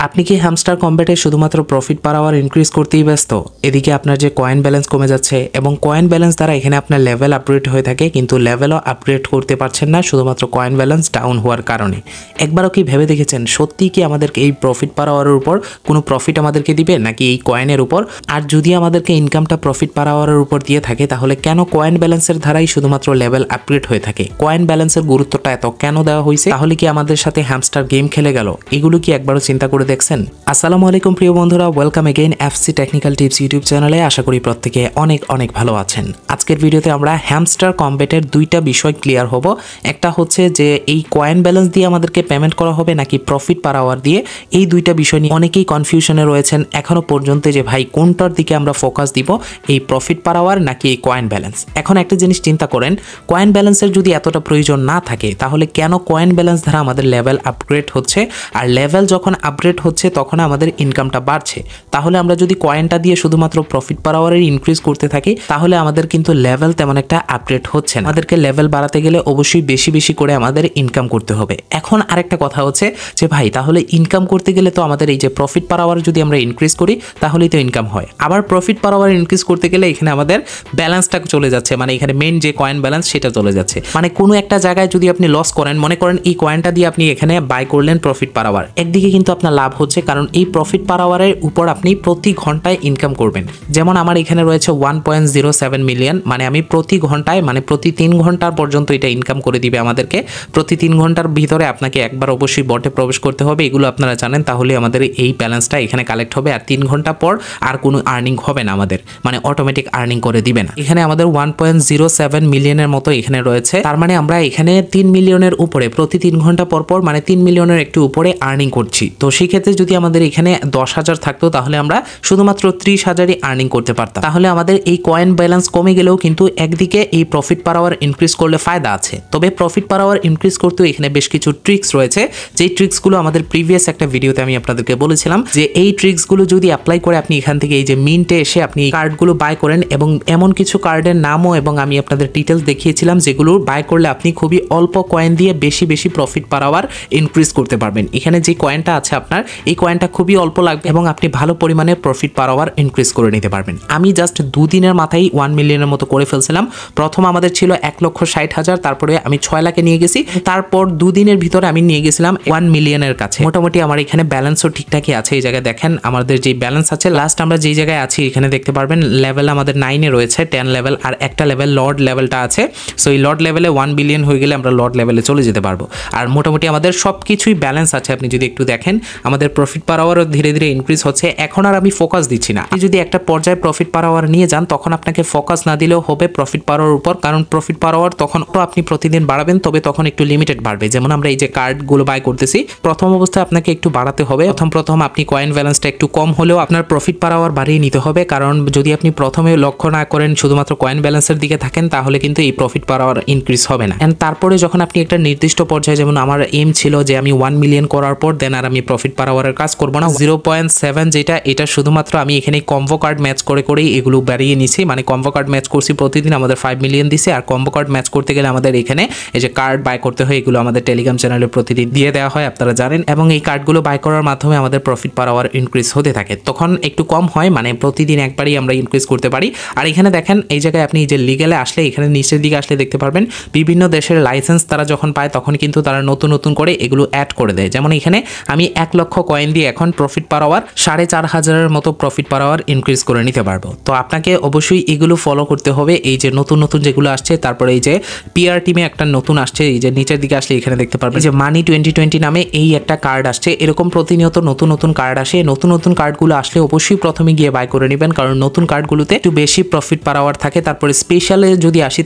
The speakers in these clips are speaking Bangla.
আপনি কি হ্যামস্টার কম্বেটে শুধুমাত্র প্রফিট পার আওয়ার ইনক্রিজ করতেই ব্যস্ত? এদিকে আপনার যে কয়েন ব্যালেন্স কমে যাচ্ছে এবং কয়েন ব্যালেন্স দ্বারা এখানে আপনার লেভেল আপগ্রেড হয়ে থাকে, কিন্তু লেভেলও আপগ্রেড করতে পারছেন না শুধুমাত্র কয়েন ব্যালেন্স ডাউন হওয়ার কারণে। একবারও কি ভেবে দেখেছেন সত্যিই কি আমাদেরকে এই প্রফিট পার আওয়ারের উপর কোনো প্রফিট আমাদেরকে দিবে নাকি এই কয়েনের উপর? আর যদি আমাদেরকে ইনকামটা প্রফিট পার আওয়ারের উপর দিয়ে থাকে তাহলে কেন কয়েন ব্যালেন্সের ধারাই শুধুমাত্র লেভেল আপগ্রেড হয়ে থাকে? কয়েন ব্যালেন্সের গুরুত্বটা এত কেন দেওয়া হয়েছে? তাহলে কি আমাদের সাথে হ্যামস্টার গেম খেলে গেল? এগুলো কি একবারও চিন্তা করে দেখছেন? আসসালামু আলাইকুম প্রিয় বন্ধুরা, welcome again FC technical tips YouTube চ্যানেলে। আশা করি প্রত্যেকে অনেক অনেক ভালো আছেন। আজকের ভিডিওতে আমরা হ্যামস্টার কম্বেটের দুইটা বিষয় ক্লিয়ার হব। একটা হচ্ছে যে এই কয়েন ব্যালেন্স দিয়ে আমাদেরকে পেমেন্ট করা হবে নাকি প্রফিট পার আওয়ার দিয়ে। এই দুইটা বিষয় নিয়ে অনেকেই কনফিউশনে রয়েছেন এখনো পর্যন্ত যে ভাই কোনটার দিকে আমরা ফোকাস দিব, এই প্রফিট পার আওয়ার নাকি এই কয়েন ব্যালেন্স। এখন একটা জিনিস চিন্তা করেন, কয়েন ব্যালেন্সের যদি এতটা প্রয়োজন না থাকে তাহলে কেন কয়েন ব্যালেন্স দ্বারা আমাদের লেভেল আপগ্রেড হচ্ছে, আর লেভেল যখন আপগ্রেড হচ্ছে তখন আমাদের ইনকামটা বাড়ছে। তাহলে আমরা যদি কয়েনটা দিয়ে শুধুমাত্র প্রফিট পার আওয়ারের ইনক্রিজ করতে থাকি তাহলে আমাদের কিন্তু লেভেল তেমন একটা আপগ্রেড হচ্ছে না। আমাদেরকে লেভেল বাড়াতে গেলে অবশ্যই বেশি বেশি করে আমাদের ইনকাম করতে হবে। এখন আরেকটা কথা হচ্ছে যে ভাই তাহলে ইনকাম করতে গেলে তো আমাদের এই যে প্রফিট পার আওয়ার যদি আমরা ইনক্রিজ করি তাহলেই তো ইনকাম হয়। আবার প্রফিট পার আওয়ার ইনক্রিজ করতে গেলে এখানে আমাদের ব্যালেন্সটা চলে যাচ্ছে, মানে এখানে মেইন যে কয়েন ব্যালেন্স সেটা চলে যাচ্ছে। মানে কোনো একটা জায়গায় যদি আপনি লস করেন, মনে করেন এই কয়েনটা দিয়ে আপনি এখানে বাই করলেন প্রফিট পার আওয়ার, একদিকে কিন্তু আপনার লাভ হচ্ছে কারণ এই প্রফিট পার আওয়ারের উপর আপনি প্রতি ঘন্টায় ইনকাম করবেন। যেমন আমার এখানে রয়েছে 1.07 মিলিয়ন, মানে আমি প্রতি ঘন্টায় মানে প্রতি 3 ঘন্টার পর্যন্ত এটা ইনকাম করে দিবে আমাদেরকে। প্রতি 3 ঘন্টার ভিতরে আপনাকে একবার অবশ্যই বটে প্রবেশ করতে হবে, এগুলো আপনারা জানেন। তাহলে আমাদের এই ব্যালেন্সটা এখানে কালেক্ট হবে আর 3 ঘন্টা পর আর কোনো আর্নিং হবে না আমাদের, মানে অটোমেটিক আর্নিং করে দিবে না। এখানে আমাদের 1.07 মিলিয়নের মতো এখানে রয়েছে, তার মানে আমরা এখানে 3 মিলিয়নের উপরে প্রতি 3 ঘন্টা পর পর মানে 3 মিলিয়নের একটু উপরে আর্নিং করছি। তো সেই ক্ষেত্রে যদি আমাদের এখানে 10,000 থাকতো তাহলে আমরা শুধুমাত্র 30,000ই আর্নিং করতে পারতাম। তাহলে আমাদের এই কয়েন ব্যালেন্স কমে গেলেও কিন্তু একদিকে এই প্রফিট পার আওয়ার ইনক্রিজ করলে ফায়দা আছে। তবে প্রফিট পার আওয়ার ইনক্রিজ করতেও এখানে বেশ কিছু ট্রিক্স রয়েছে, যেই ট্রিক্সগুলো আমাদের প্রিভিয়াস একটা ভিডিওতে আমি আপনাদেরকে বলেছিলাম যে এই ট্রিক্সগুলো যদি অ্যাপ্লাই করে আপনি এখান থেকে এই যে মিন্টে এসে আপনি কার্ডগুলো বাই করেন, এবং এমন কিছু কার্ডের নামও এবং আমি আপনাদের ডিটেলস দেখিয়েছিলাম যেগুলো বাই করলে আপনি খুবই অল্প কয়েন দিয়ে বেশি বেশি প্রফিট পার আওয়ার ইনক্রিজ করতে পারবেন। এখানে যে কয়েনটা আছে আপনার, এই কয়েনটা খুবই অল্প লাগবে এবং আপনি ভালো পরিমাণে প্রফিট পার আওয়ার ইনক্রিজ করে নিতে পারবেন। আমি জাস্ট 2 দিনের মাথায় 1 মিলিয়নের মতো করে ফেলছিলাম। প্রথম আমাদের ছিল 1,60,000, তারপরে আমি 6 লাখে নিয়ে গেছি, তারপর 2 দিনের ভিতরে আমি নিয়ে গেছিলাম 1 মিলিয়নের কাছে। মোটামুটি আমার এখানে ব্যালেন্সও ঠিকঠাকই আছে। এই জায়গায় দেখেন আমাদের যে ব্যালেন্স আছে, লাস্ট আমরা যেই জায়গায় আছি এখানে দেখতে পারবেন লেভেল আমাদের 9 এ রয়েছে, 10 লেভেল, আর একটা লেভেল লর্ড লেভেলটা আছে। সো এই লর্ড লেভেলে 1 বিলিয়ন হয়ে গেলে আমরা লর্ড লেভেলে চলে যেতে পারবো। আর মোটামুটি আমাদের সব কিছুই ব্যালেন্স আছে। আপনি যদি একটু দেখেন আমাদের প্রফিট পার আওয়ারও ধীরে ধীরে ইনক্রিজ হচ্ছে। এখন আর আমি ফোকাস দিচ্ছি না। আপনি যদি একটা পর্যায়ে প্রফিট পার আওয়ার নিয়ে যান তখন আপনাকে ফোকাস না দিলেও হবে প্রফিট পার আওয়ার উপর, কারণ প্রফিট পার আওয়ার তখন আপনি প্রতিদিন বাড়াবেন, তবে তখন একটু লিমিটেড বাড়বে। যেমন আমরা এই যে কার্ডগুলো বাই করতেছি, প্রথম অবস্থায় আপনাকে একটু বাড়াতে হবে। প্রথম আপনি কয়েন ব্যালেন্সটা একটু কম হলেও আপনার প্রফিট পার আওয়ার বাড়িয়ে নিতে হবে, কারণ যদি আপনি প্রথমে লক্ষ্য না করেন শুধুমাত্র কয়েন ব্যালেন্সের দিকে থাকেন তাহলে কিন্তু এই প্রফিট পার আওয়ার ইনক্রিজ হবে না। এন্ড তারপরে যখন আপনি একটা নির্দিষ্ট পর্যায়ে, যেমন আমার এম ছিল যে আমি 1 মিলিয়ন করার পর দেন আর আমি প্রফিট পার আওয়ারের কাজ করবো না। 0.7 যেটা, এটা শুধুমাত্র আমি এখানে কম্বো কার্ড ম্যাচ করে করেই এগুলো বাড়িয়ে নিছি। মানে কম্বো কার্ড ম্যাচ করছি প্রতিদিন, আমাদের 5 মিলিয়ন দিছে। আর কম্বো কার্ড ম্যাচ করতে গেলে আমাদের এখানে এই যে কার্ড বাই করতে হয়, এগুলো আমাদের টেলিগ্রাম চ্যানেলে প্রতিদিন দিয়ে দেওয়া হয়, আপনারা জানেন। এবং এই কার্ডগুলো বাই করার মাধ্যমে আমাদের প্রফিট পার আওয়ার ইনক্রিজ হতে থাকে। তখন একটু কম হয়, মানে প্রতিদিন একবারই আমরা ইনক্রিজ করতে পারি। আর এখানে দেখেন এই জায়গায় আপনি যে লিগ্যালে আসলে এখানে নিচের দিকে আসলে দেখতে পারবেন বিভিন্ন দেশের লাইসেন্স তারা যখন পায় তখন কিন্তু তারা নতুন নতুন করে এগুলো অ্যাড করে দেয়। যেমন এখানে আমি 1 লক্ষ কয়েন দিয়ে এখন প্রফিট পার আওয়ার 4,500-এর মতো প্রফিট পার আওয়ার ইনক্রিজ করে নিতে পারবো। তো আপনাকে অবশ্যই এগুলো ফলো করতে হবে। এই যে নতুন নতুন যেগুলো আসছে, তারপরে এই যে পিআর টিমে একটা নতুন আসছে, এই যে নিচের দিকে আসলে এখানে দেখতে পারবেন যে মানি 2020 নামে এই একটা কার্ড আসছে। এরকম প্রতিনিয়ত নতুন নতুন কার্ড আসে। নতুন নতুন কার্ডগুলো আসলে অবশ্যই প্রথমে গিয়ে বাই করে নেবেন, কারণ নতুন কার্ডগুলোতে একটু বেশি প্রফিট পার আওয়ার থাকে। তারপরে স্পেশালে যদি আসি,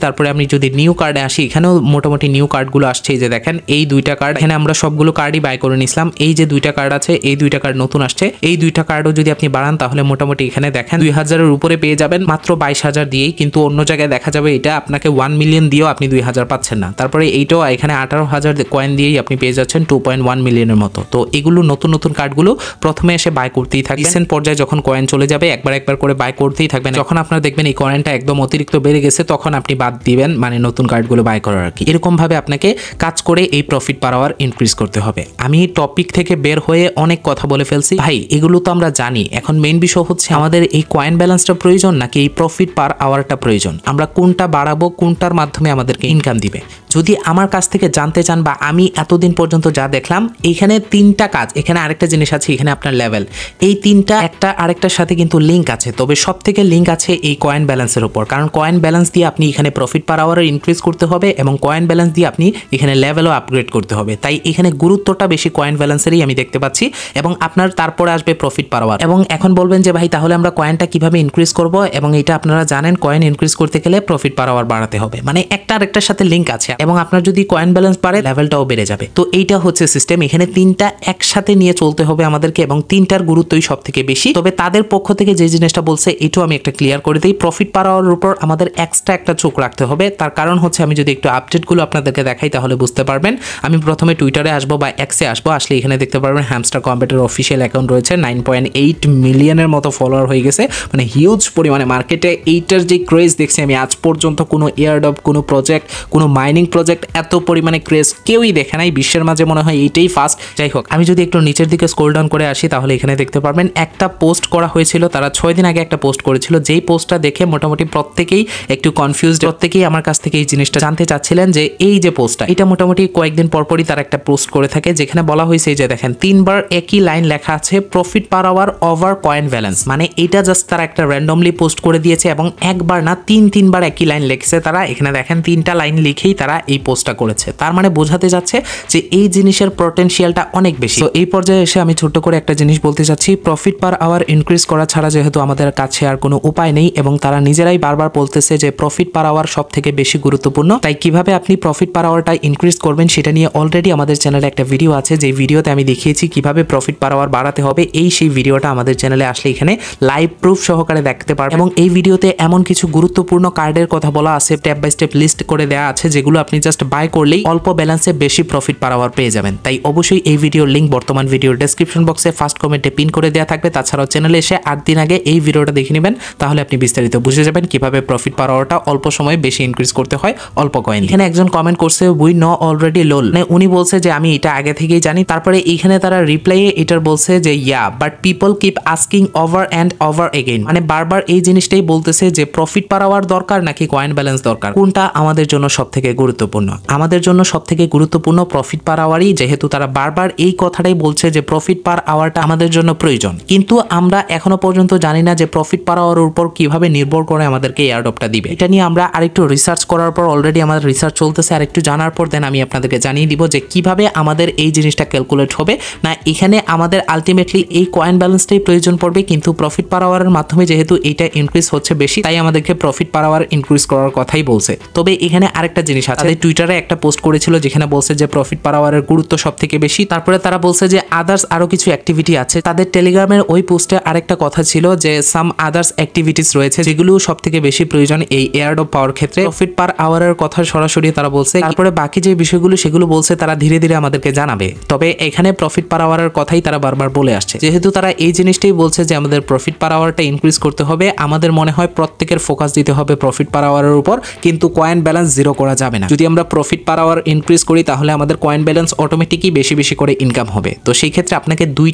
তারপরে আমি যদি নিউ কার্ডে আসি, এখানেও মোটামুটি নিউ কার্ডগুলো আসছে। এই যে দেখেন এই 2টা কার্ড, এখানে আমরা সবগুলো কার্ডই বাই করে নিছিলাম। এই যে 2টা কার্ড আছে, এই 2টা কার্ড নতুন আসছে। এই 2টা কার্ডও যদি আপনি বাড়ান তাহলে মোটামুটি এখানে দেখেন 2,000-এর উপরে পেয়ে যাবেন মাত্র 22,000 দিয়েই। কিন্তু অন্য জায়গায় দেখা যাবে এটা আপনাকে 1 মিলিয়ন দিয়েও আপনি 2,000 পাচ্ছেন না। তারপরে এইটাও এখানে 18,000 কয়েন দিয়েই আপনি পেয়ে যাচ্ছেন 2.1 মিলিয়নের মতো। তো এগুলো নতুন নতুন কার্ডগুলো প্রথমে এসে বাই করতেই থাকবেন। রিসেন্ট পর্যায়ে যখন কয়েন চলে যাবে একবার করে বাই করতেই থাকবেন। যখন আপনারা দেখবেন এই কয়েনটা একদম অতিরিক্ত বেড়ে গেছে তখন আপনি বাদ দিবেন, মানে নতুন কার্ডগুলো বাই করার আর কি। এরকম ভাবে আপনাকে কাজ করে এই প্রফিট পার আওয়ার ইনক্রিজ করতে হবে। আমি টপিক থেকে বের হয়ে অনেক কথা বলে ফেলছি ভাই, এগুলো তো আমরা জানি। এখন মেইন বিষয় হচ্ছে আমাদের এই কয়েন ব্যালেন্সটা প্রয়োজন নাকি এই প্রফিট পার আওয়ারটা প্রয়োজন, আমরা কোনটা বাড়াবো, কোনটার মাধ্যমে আমাদেরকে ইনকাম দিবে। যদি আমার কাছ থেকে জানতে চান বা আমি এতদিন পর্যন্ত যা দেখলাম, এখানে তিনটা কাজ, এখানে আরেকটা জিনিস আছে, এখানে আপনার লেভেল, এই তিনটা একটা আরেকটার সাথে কিন্তু লিঙ্ক আছে। তবে সব থেকে লিঙ্ক আছে এই কয়েন ব্যালেন্সের উপর, কারণ কয়েন ব্যালেন্স দিয়ে আপনি এখানে প্রফিট পার আওয়ার ইনক্রিজ করতে হবে এবং কয়েন ব্যালেন্স দিয়ে আপনি এখানে লেভেলও আপগ্রেড করতে হবে। তাই এখানে গুরুত্বটা বেশি কয়েন ব্যালেন্সেরই আমি দেখতে পাচ্ছি এবং আপনার তারপরে আসবে প্রফিট পার আওয়ার। এবং এখন বলবেন যে ভাই তাহলে আমরা কয়েনটা কিভাবে ইনক্রিজ করব, এবং এটা আপনারা জানেন কয়েন ইনক্রিজ করতে গেলে প্রফিট পার আওয়ার বাড়াতে হবে, মানে একটা আরেকটার সাথে লিঙ্ক আছে এবং আপনার যদি কয়েন ব্যালেন্স বাড়ে লেভেলটাও বেড়ে যাবে। তো এইটা হচ্ছে সিস্টেম, এখানে তিনটা একসাথে নিয়ে চলতে হবে আমাদেরকে এবং তিনটার গুরুত্বই সব থেকে বেশি। তবে তাদের পক্ষ থেকে যে জিনিসটা বলছে এটাও আমি একটা ক্লিয়ার করে দিই, প্রফিট পার আওয়ারের উপর আমাদের এক্সট্রা একটা চোখ রাখতে হবে। তার কারণ হচ্ছে আমি যদি একটু আপডেটগুলো আপনাদেরকে দেখাই তাহলে বুঝতে পারবেন। আমি প্রথমে টুইটারে আসবো বা এক্সে আসবো, আসলে এখানে দেখতে পারবেন হ্যামস্টার কম্পিউটার অফিসিয়াল অ্যাকাউন্ট রয়েছে, 9.8 মিলিয়নের মতো ফলোয়ার হয়ে গেছে, মানে হিউজ পরিমাণে মার্কেটে এইটার যে ক্রেজ দেখছি আমি আজ পর্যন্ত কোনো এয়ারড্রপ, কোনো প্রজেক্ট, কোনো মাইনিং প্রজেক্ট এত পরিমাণে ক্রেজ কেউই দেখে নাই, বিশ্বের মাঝে মনে হয় এইটাই ফার্স্ট। যাই হোক, আমি যদি একটু নিচের দিকে স্ক্রল ডাউন করে আসি তাহলে এখানে দেখতে পারবেন একটা পোস্ট করা হয়েছিল, তারা 6 দিন আগে একটা পোস্ট করেছিল, যেই পোস্টটা দেখে মোটামুটি প্রত্যেকেই একটু কনফিউজড, প্রত্যেকেই আমার কাছ থেকে এই জিনিসটা জানতে চাচ্ছিলেন যে এই যে পোস্টটা, এটা মোটামুটি কয়েকদিন পরপরই তারা একটা পোস্ট করে থাকে, যেখানে বলা হয়েছে যে দেখেন 3বার একই লাইন লেখা আছে profit per hour over coin balance, মানে এটা জাস্ট তারা একটা র্যান্ডমলি পোস্ট করে দিয়েছে এবং একবার না তিনবার একই লাইন লিখছে তারা। এখানে দেখেন 3টা লাইন লিখেই তারা এই পোস্টটা করেছে, তার মানে বোঝাতে যাচ্ছে যে এই জিনিসের পটেনশিয়ালটা অনেক বেশি। তো এই পর্যায়ে এসে আমি ছোট্ট করে একটা জিনিস বলতে চাচ্ছি, প্রফিট পার আওয়ার ইনক্রিজ করা ছাড়া যেহেতু আমাদের কাছে আর কোনো উপায় নেই এবং তারা নিজেরাই বারবার বলতেছে যে প্রফিট পার আওয়ার সব থেকে বেশি গুরুত্বপূর্ণ, তাই কিভাবে আপনি প্রফিট পার আওয়ারটা ইনক্রিজ করবেন সেটা নিয়ে অলরেডি আমাদের চ্যানেলে একটা ভিডিও আছে, যে ভিডিওতে আমি দেখিয়েছি কিভাবে প্রফিট পার আওয়ার বাড়াতে হবে। সেই ভিডিওটা আমাদের চ্যানেলে আসলে এখানে লাইভ প্রুফ সহকারে দেখতে পারবেন এবং এই ভিডিওতে এমন কিছু গুরুত্বপূর্ণ কার্ডের কথা বলা আছে, স্টেপ বাই স্টেপ লিস্ট করে দেওয়া আছে, যেগুলো আপনি জাস্ট বাই করলেই অল্প ব্যালেন্সে বেশি প্রফিট পার আওয়ার পেয়ে যাবেন। তাই অবশ্যই এই ভিডিওর লিঙ্ক বর্তমান ভিডিওর ডেসক্রিপশন বক্সে ফার্স্ট কমেন্টে পিন করে দেওয়া থাকবে। তাছাড়াও চ্যানেলে এসে 8 দিন আগে এই ভিডিওটা দেখে নেবেন, তাহলে আপনি বিস্তারিত বুঝে যাবেন কিভাবে প্রফিট পার আওয়ারটা অল্প সময়ে বেশি ইনক্রিজ করতে হয় অল্প কয়েন। এখানে একজন কমেন্ট করছে উই নো অলরেডি লোল, মানে উনি বলছে যে আমি এটা আগে থেকেই জানি। তারপরে এইখানে তারা রিপ্লাইয়ে এটার বলছে যে yeah but people keep asking over and over again, মানে বারবার এই জিনিসটাই বলতেছে যে প্রফিট পার আওয়ার দরকার নাকি কয়েন ব্যালেন্স দরকার, কোনটা আমাদের জন্য সবথেকে গুরুত্বপূর্ণ। আমাদের জন্য সবথেকে গুরুত্বপূর্ণ প্রফিট পার আওয়ারই, যেহেতু তারা বারবার এই কথাটাই বলছে যে প্রফিট পার আওয়ারটা আমাদের জন্য প্রয়োজন, কিন্তু আমরা এখনো পর্যন্ত জানি না যে প্রফিট পার আওয়ারের উপর কিভাবে নির্ভর করে আমাদেরকে এয়ারড্রপটা দিবে। এটা নিয়ে আমরা আরেকটু রিসার্চ করার পর, অলরেডি আমাদের রিসার্চ চলতেছে, আরেকটু জানার পর দেন আমি আপনাদেরকে জানিয়ে দিব যে কিভাবে আমাদের এই জিনিসটা ক্যালকুলেট হবে। না এখানে আমাদের আলটিমেটলি এই কয়েন ব্যালেন্সটাই প্রয়োজন পড়বে, কিন্তু প্রফিট পার আওয়ারের মাধ্যমে যেহেতু এটা ইনক্রিজ হচ্ছে বেশি, তাই আমাদেরকে প্রফিট পার আওয়ার ইনক্রিজ করার কথাই বলছে। তবে এখানে আরেকটা জিনিস আছে, তাদের টুইটারে একটা পোস্ট করেছিল যেখানে বলছে যে প্রফিট পার আওয়ারের গুরুত্ব সব থেকে বেশি। তারপরে তারা বলছে যে আদার্স আরো কিছু অ্যাক্টিভিটি আছে। তাদের টেলিগ্রামের ওই পোস্টে আরেকটা কথা ছিল যে সাম আদার্স অ্যাক্টিভিটিস রয়েছে যেগুলো সব থেকে বেশি প্রয়োজন এই এয়ারড্রপ পাওয়ার ক্ষেত্রে। প্রফিট পার আওয়ারের কথা সরাসরি তারা বলছে, তারপরে বাকি যে বিষয়গুলো সেগুলো বলছে তারা ধীরে ধীরে আমাদেরকে জানাবে। তবে এখানে প্রফিট পার আওয়ারের কথাই তারা বারবার বলে আসছে, যেহেতু তারা এই জিনিসটাই বলছে যে আমাদের প্রফিট পার আওয়ারটা ইনক্রিজ করতে হবে। আমাদের মনে হয় প্রত্যেকের ফোকাস দিতে হবে প্রফিট পার আওয়ারের উপর, কিন্তু কয়েন ব্যালেন্স জিরো করা যাবে না। যদি আমরা প্রফিট পার আওয়ার ইনক্রিজ করি তাহলে আমাদের কয়েন ব্যালেন্স অটোমেটিকই বেশি বেশি করে ইনকাম হবে। তো সেই ক্ষেত্রে আপনাকে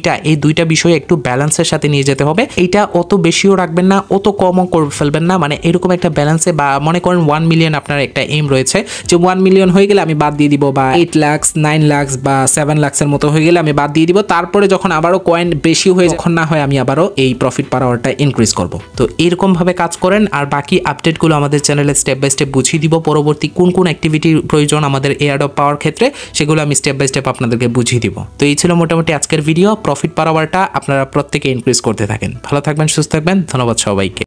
এই দুইটা বিষয় একটু ব্যালেন্সের সাথে নিয়ে যেতে হবে। এইটা অত বেশিও রাখবেন না, অত কমও করে ফেলবেন না, মানে এরকম একটা ব্যালেন্সে, বা মনে করেন 1 মিলিয়ন আপনার একটা এম রয়েছে যে 1 মিলিয়ন হয়ে গেলে আমি বাদ দিয়ে দিব, বা 8 লাখ 9 লাখ বা 7 লাখের মতো হয়ে গেলে আমি বাদ দিয়ে দিব। তারপরে যখন আবারও কয়েন বেশি হয়ে যখন না হয় আমি আবারও এই প্রফিট পার আওয়ারটা ইনক্রিজ করব। তো এরকম ভাবে কাজ করেন, আর বাকি আপডেটগুলো আমাদের চ্যানেলে স্টেপ বাই স্টেপ বুঝিয়ে দিব। পরবর্তী কোন কোন অ্যাক্টিভিটির প্রয়োজন আমাদের এয়ারড্রপ পাওয়ার ক্ষেত্রে সেগুলো আমি স্টেপ বাই স্টেপ আপনাদেরকে বুঝিয়ে দিব। তো এই ছিল মোটামুটি আজকের ভিডিও। প্রফিট পার আওয়ারটা আপনারা প্রত্যেকে ইনক্রিজ করতে থাকেন। ভালো থাকবেন, সুস্থ থাকবেন, ধন্যবাদ সবাইকে।